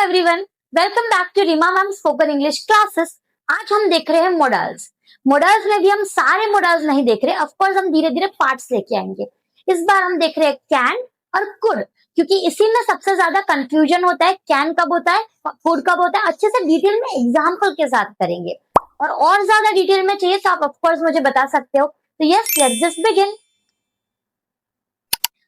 Everyone, welcome back to Reema ma'am spoken English classes. आज हम देख रहे हैं मॉडल्स। मॉडल्स में भी हम सारे मॉडल्स नहीं देख रहे, ऑफ कोर्स हम धीरे धीरे पार्ट्स लेके आएंगे। इस बार हम देख रहे हैं कैन और कुड, क्योंकि इसी में सबसे ज्यादा कंफ्यूजन होता है। कैन कब होता है, कुड कब होता है, अच्छे से डिटेल में एग्जाम्पल के साथ करेंगे। और ज्यादा डिटेल में चाहिए तो आप ऑफ कोर्स मुझे बता सकते हो। तो यस, लेट्स जस्ट बिगिन।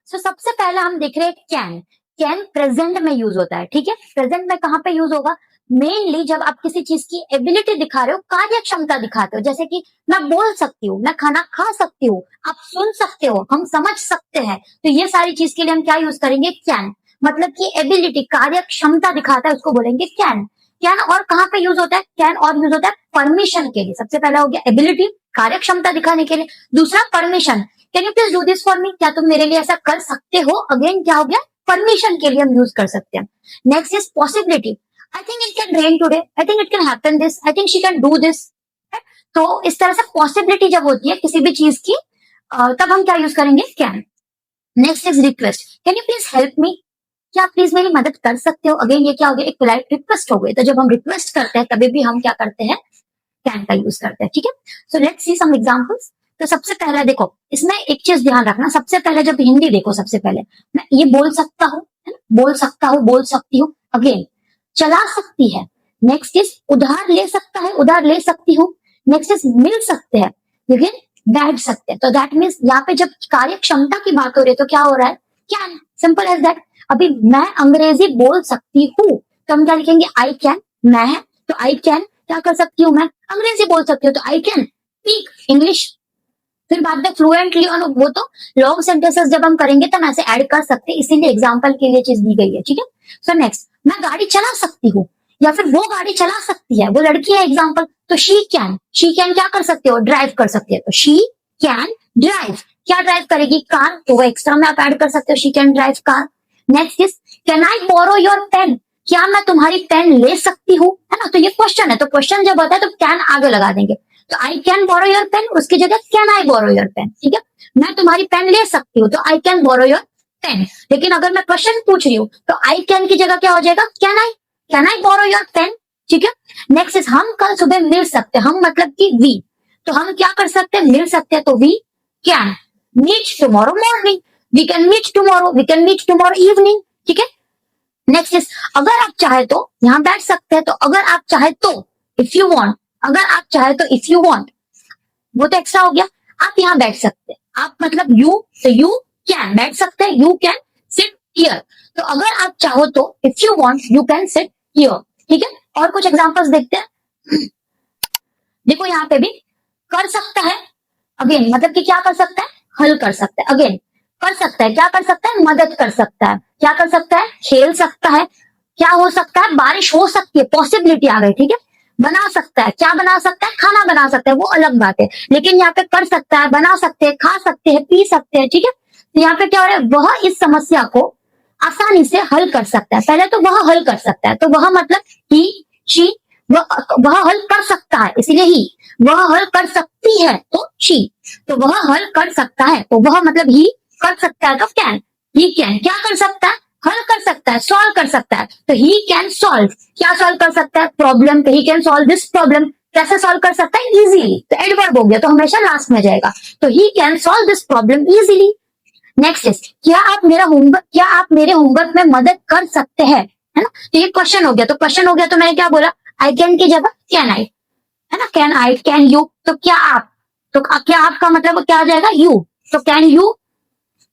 सो सबसे पहले हम देख रहे हैं कैन। कैन प्रेजेंट में यूज होता है, ठीक है। प्रेजेंट में कहां पे यूज होगा? मेनली जब आप किसी चीज की एबिलिटी दिखा रहे हो, कार्य क्षमता दिखाते हो। जैसे कि मैं बोल सकती हूँ, मैं खाना खा सकती हूँ, आप सुन सकते हो, हम समझ सकते हैं। तो ये सारी चीज के लिए हम क्या यूज करेंगे? कैन। मतलब कि एबिलिटी, कार्य क्षमता दिखाता है, उसको बोलेंगे कैन। कैन और कहाँ पे यूज होता है? कैन और यूज होता है परमिशन के लिए। सबसे पहला हो गया एबिलिटी, कार्य क्षमता दिखाने के लिए। दूसरा permission, can you please do this for me, क्या तुम मेरे लिए ऐसा कर सकते हो? अगेन क्या हो गया? परमिशन के लिए हम यूज कर सकते हैं। Next is possibility, I think it can rain today, I think it can happen this, I think she can do this. तो इस तरह से पॉसिबिलिटी जब होती है किसी भी चीज की, तब हम क्या यूज करेंगे? Can. Next is request, can you please help me, क्या आप प्लीज मेरी मदद कर सकते हो? अगेन ये क्या हो गया? एक पोलाइट रिक्वेस्ट हो गई। तो जब हम रिक्वेस्ट करते हैं तभी भी हम क्या करते हैं? कैन का यूज करते हैं, ठीक है। So let's see some examples. तो सबसे पहला देखो, इसमें एक चीज ध्यान रखना। सबसे पहले जब हिंदी देखो, सबसे पहले मैं ये बोल सकता हूँ, बोल सकता हूँ, बोल सकती हूँ। अगेन चला सकती है। नेक्स्ट इज उधार ले सकता है, उधार ले सकती हूँ। नेक्स्ट इज मिल सकते हैं। अगेन बैठ सकते हैं। तो दैट मीन्स यहाँ पे जब कार्य क्षमता की बात हो रही है तो क्या हो रहा है? कैन। Simple as that. अभी मैं अंग्रेजी बोल सकती हूँ तो हम क्या लिखेंगे? I can. मैं है तो आई कैन क्या कर सकती हूँ? मैं अंग्रेजी बोल सकती हूँ तो आई कैन स्पीक इंग्लिश। फिर बाद में फ्लुएंटली, और वो तो लॉन्ग सेंटेंसेस जब हम करेंगे तब ऐसे ऐड कर सकते हैं, इसीलिए एग्जांपल के लिए चीज दी गई है, ठीक है। सो नेक्स्ट, मैं गाड़ी चला सकती हूँ, या फिर वो गाड़ी चला सकती है, वो लड़की है एग्जांपल। तो शी कैन, शी कैन क्या कर सकते हो? ड्राइव कर सकती है। तो शी कैन ड्राइव, क्या ड्राइव करेगी? कार। तो वो एक्स्ट्रा में आप ऐड कर सकते हो, she can drive car. Next is can I borrow your pen, क्या मैं तुम्हारी पेन ले सकती हूँ, है ना। तो ये क्वेश्चन है, तो क्वेश्चन जब होता है तो कैन आगे लगा देंगे। तो I can borrow your pen, उसकी जगह can I borrow your pen, ठीक है। मैं तुम्हारी पेन ले सकती हूँ तो I can borrow your pen. लेकिन अगर मैं क्वेश्चन पूछ रही हूँ तो आई कैन की जगह क्या हो जाएगा? Can I borrow your pen, ठीक है। नेक्स्ट इज हम कल सुबह मिल सकते हैं। हम मतलब कि वी, तो हम क्या कर सकते हैं? मिल सकते हैं। तो we can meet tomorrow morning, we can meet tomorrow, we can meet tomorrow evening, ठीक है। नेक्स्ट इज अगर आप चाहे तो, यहां बैठ सकते हैं। तो अगर आप चाहे तो, इफ यू वांट, अगर आप चाहे तो इफ यू वांट, वो तो एक्स्ट्रा हो गया। आप यहाँ बैठ सकते हैं, आप मतलब यू, तो यू कैन बैठ सकते हैं, यू कैन सिट हियर। तो अगर आप चाहो तो if you want you can sit here, ठीक है। और कुछ एग्जांपल्स देखते हैं। देखो यहाँ पे भी कर सकता है, अगेन मतलब कि क्या कर सकता है? हल कर सकता है। अगेन कर सकता है, क्या कर सकता है? मदद कर सकता है। क्या कर सकता है? खेल सकता है। क्या हो सकता है? बारिश हो सकती है, पॉसिबिलिटी आ गई, ठीक है। बना सकता है, क्या बना सकता है? खाना बना सकता है, वो अलग बात है। लेकिन यहाँ पे कर सकता है, बना सकते हैं, खा सकते हैं, पी सकते हैं, ठीक है। तो यहाँ पे क्या हो रहा है? वह इस समस्या को आसानी से हल कर सकता है। पहले तो वह हल कर सकता है, तो वह मतलब ही, शी, वह हल कर सकता है, इसलिए ही। वह हल कर सकती है तो शी, तो वह हल कर सकता है, तो वह मतलब ही कर सकता है तो कैन। ही कैन क्या कर सकता है? हल कर सकता है, सॉल्व कर सकता है। तो ही कैन सॉल्व, क्या सॉल्व कर सकता है? प्रॉब्लम। तो he can solve this problem, कैसे सॉल्व कर सकता है? इजीली। तो एडवर्ब हो गया तो हमेशा लास्ट में जाएगा। तो he can solve this problem easily. Next is क्या आप मेरे होमवर्क में मदद कर सकते हैं, है ना। तो ये क्वेश्चन हो गया, तो क्वेश्चन हो गया तो मैंने क्या बोला? आई कैन की जगह कैन आई, है ना। कैन आई, कैन यू, तो क्या आप, तो क्या आपका मतलब क्या आ जाएगा? यू। तो कैन यू,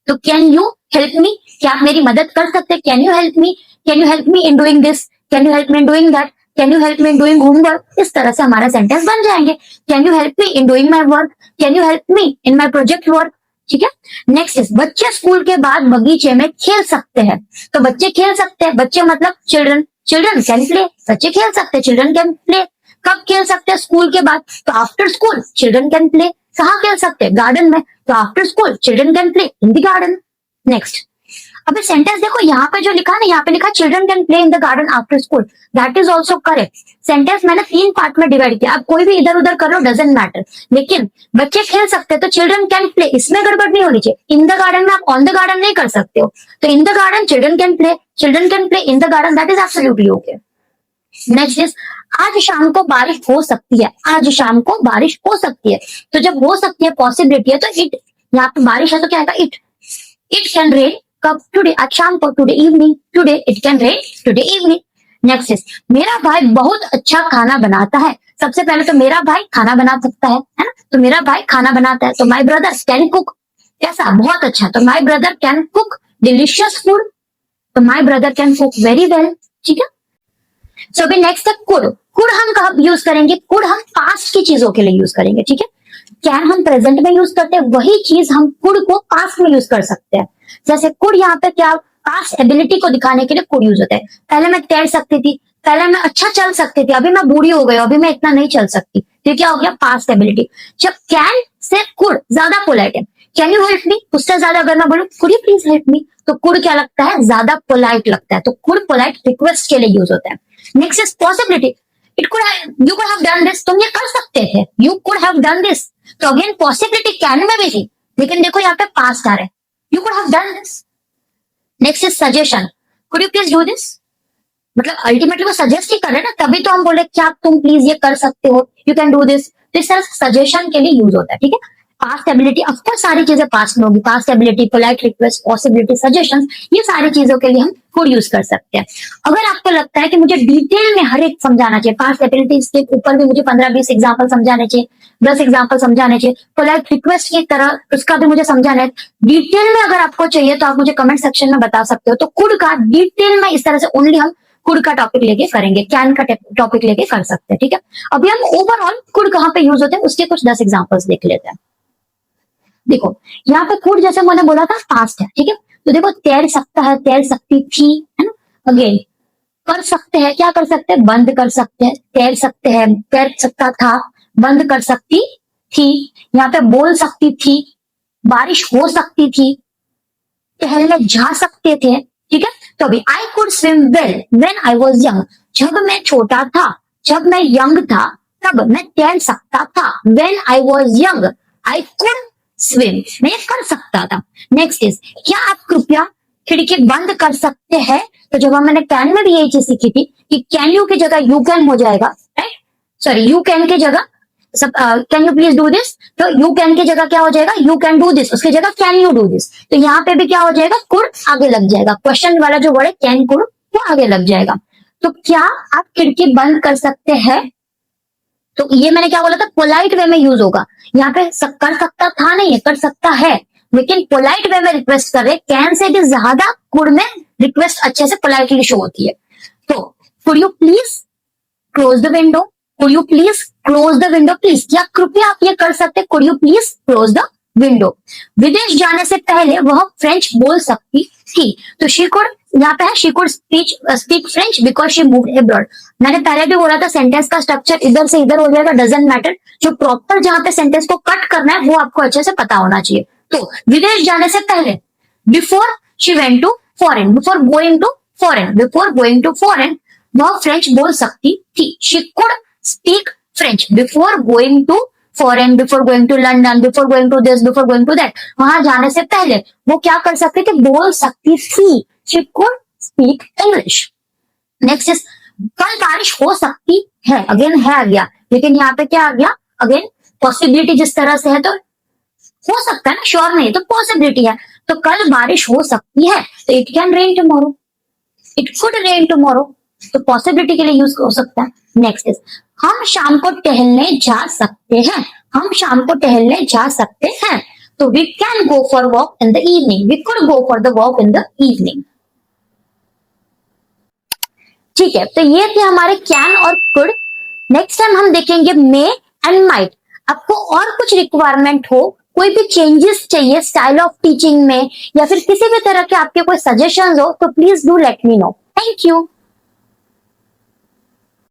तो कैन यू हेल्प मी, क्या आप मेरी मदद कर सकते हैं? Can you help me, can you help me in doing this, can you help me in doing that, can you help me in doing homework. इस तरह से हमारा सेंटेंस बन जाएंगे। Can you help me in doing my work, can you help me in my project work, ठीक है। Next is बच्चे school के बाद बगीचे में खेल सकते हैं। तो बच्चे खेल सकते हैं, बच्चे मतलब चिल्ड्रन, चिल्ड्रन कैन प्ले, बच्चे खेल सकते हैं, चिल्ड्रन कैन प्ले। कब खेल सकते हैं? स्कूल के बाद। तो after school children can play. कहाँ खेल सकते हैं? गार्डन में। तो after school children can play in the garden. Next, अबे सेंटेंस देखो, यहाँ पे जो लिखा है ना, यहाँ पे लिखा children can play in the garden after school, that is also correct. Sentence मैंने 3 पार्ट में डिवाइड किया, आप कोई भी इधर उधर कर लो, डजेंट मैटर, लेकिन बच्चे खेल सकते हैं तो चिल्ड्रन कैन प्ले, इसमें गड़बड़ नहीं होनी चाहिए। इन द गार्डन में आप ऑन द गार्डन नहीं कर सकते हो, तो in the garden children can play in the garden, that is absolutely okay. Next is आज शाम को बारिश हो सकती है, आज शाम को बारिश हो सकती है, तो जब हो सकती है पॉसिबिलिटी है, तो इट, यहाँ पे बारिश है तो क्या आएगा, इट कैन रेन कब, टुडे, आज शाम को, today evening, today it can rain today evening. Next is मेरा भाई बहुत अच्छा खाना बनाता है, सबसे पहले तो मेरा भाई खाना बना सकता है ना, तो मेरा भाई खाना बनाता है, तो माई ब्रदर कैन कुक, कैसा, बहुत अच्छा, तो my brother can cook delicious food, तो my brother can cook very well, ठीक है। सो अभी नेक्स्ट है कुड। कुड हम कब यूज करेंगे, कुड हम पास्ट की चीजों के लिए यूज करेंगे, ठीक है। कैन हम प्रेजेंट में यूज करते हैं, वही चीज हम कुड को पास्ट में यूज कर सकते हैं। जैसे कुड यहाँ पे क्या, पास्ट एबिलिटी को दिखाने के लिए कुड यूज होता है। पहले मैं तैर सकती थी, पहले मैं अच्छा चल सकती थी, अभी मैं बूढ़ी हो गई, अभी मैं इतना नहीं चल सकती, तो क्या हो गया, पास्ट एबिलिटी। जब कैन से कुड ज्यादा पोलाइट है, कैन यू हेल्प मी, उससे ज्यादा अगर मैं बोलूं could you please help me, तो कुड क्या लगता है, ज्यादा पोलाइट लगता है, तो कुड पोलाइट रिक्वेस्ट के लिए यूज होता है। Next is possibility, it could you could have done this, तुम ये कर सकते थे, you could have done this, तो अगेन पॉसिबिलिटी कैन में भी थी, लेकिन देखो यहाँ पे पास्ट आ रहा है, you could have done this. Next is suggestion, could you please do this, मतलब अल्टीमेटली वो सजेस्ट ही कर रहे हैं ना, तभी तो हम बोले क्या तुम प्लीज ये कर सकते हो, यू कैन डू दिस, तो इस तरह सजेशन के लिए यूज होता है, ठीक है। पास्ट एबिलिटी, ऑफकोर्स सारी चीजें पास्ट में होगी, past ability, polite request, possibility, suggestion, ये सारी चीजों के लिए हम कुड यूज कर सकते हैं। अगर आपको लगता है कि मुझे डिटेल में हर एक समझाना चाहिए, पास्ट एबिलिटी के ऊपर भी मुझे 15-20 एग्जाम्पल समझाने चाहिए, 10 एग्जाम्पल समझाने चाहिए, पोलाइट रिक्वेस्ट की तरह उसका भी मुझे समझाना है, डिटेल में अगर आपको चाहिए तो आप मुझे कमेंट सेक्शन में बता सकते हो। तो कुड का डिटेल में इस तरह से ओनली हम कुड का टॉपिक लेके करेंगे, कैन का टॉपिक लेके कर सकते हैं, ठीक है। अभी हम ओवरऑल कुड कहाँ पे यूज होते हैं उसके कुछ 10 एग्जाम्पल्स देख लेते हैं। देखो यहाँ पे कुड जैसे मैंने बोला था पास्ट है, ठीक है, तो देखो तैर सकता है, तैर सकती थी, है ना, अगेन कर सकते हैं, क्या कर सकते हैं, बंद कर सकते हैं, तैर सकते हैं, तैर सकता था, बंद कर सकती थी, यहाँ पे बोल सकती थी, बारिश हो सकती थी, टहलने जा सकते थे, ठीक है। तो अभी I could swim well when I was young, जब मैं छोटा था, जब मैं यंग था, तब मैं तैर सकता था, when I was young I could swim, मैं ये कर सकता था। नेक्स्ट इज क्या आप कृपया खिड़की बंद कर सकते हैं, तो जब मैंने कैन में भी यही चीज सीखी थी कि कैन यू की जगह यू कैन हो जाएगा, राइट, सॉरी यू कैन की जगह सब can you please do this, तो यू कैन की जगह क्या हो जाएगा, यू कैन डू दिस, उसकी जगह कैन यू डू दिस, तो यहाँ पे भी क्या हो जाएगा, कुड आगे लग जाएगा, क्वेश्चन वाला जो वर्ड है कैन कुड वो आगे लग जाएगा। तो क्या आप खिड़की बंद कर सकते हैं, तो ये मैंने क्या बोला था, पोलाइट वे में यूज होगा, यहाँ पे कर सकता था नहीं है, कर सकता है, लेकिन पोलाइट वे में रिक्वेस्ट कर रहे, कैन से भी ज्यादा कुड में रिक्वेस्ट अच्छे से पोलाइटली शो होती है। तो could you please close the window, could you please close the window, please क्या कृपया आप ये कर सकते, could you please close the window. विदेश जाने से पहले वह फ्रेंच बोल सकती थी, तो शी कुड, यहाँ पे है she could speak French because she moved abroad. मैंने पहले भी बोला था सेंटेंस का स्ट्रक्चर इधर से इधर हो जाएगा, डजंट मैटर, जो प्रॉपर जहां पे सेंटेंस को कट करना है वो आपको अच्छे से पता होना चाहिए। तो विदेश जाने से पहले, before she went to foreign, before going to foreign, before going to foreign वह फ्रेंच बोल सकती थी, she could speak French before going to foreign, before going to London, before going to this, before going to that, वहां जाने से पहले वो क्या कर सकती थी, बोल सकती थी, she could speak English. Next is कल बारिश हो सकती है, अगेन है आ गया, लेकिन यहाँ पे क्या आ गया, अगेन पॉसिबिलिटी जिस तरह से है तो हो सकता है ना, श्योर नहीं तो पॉसिबिलिटी है, तो कल बारिश हो सकती है, तो it can rain tomorrow, it could rain tomorrow, तो पॉसिबिलिटी के लिए यूज हो सकता है। नेक्स्ट इज हम शाम को टहलने जा सकते हैं, हम शाम को टहलने जा सकते हैं, तो we can go for walk in the evening, we could go for the walk in the evening. ठीक है, तो ये थे हमारे कैन और कुड। नेक्स्ट टाइम हम देखेंगे मे एंड माइट। आपको और कुछ रिक्वायरमेंट हो, कोई भी चेंजेस चाहिए स्टाइल ऑफ टीचिंग में, या फिर किसी भी तरह के आपके कोई सजेशंस हो, तो please do let me know. Thank you.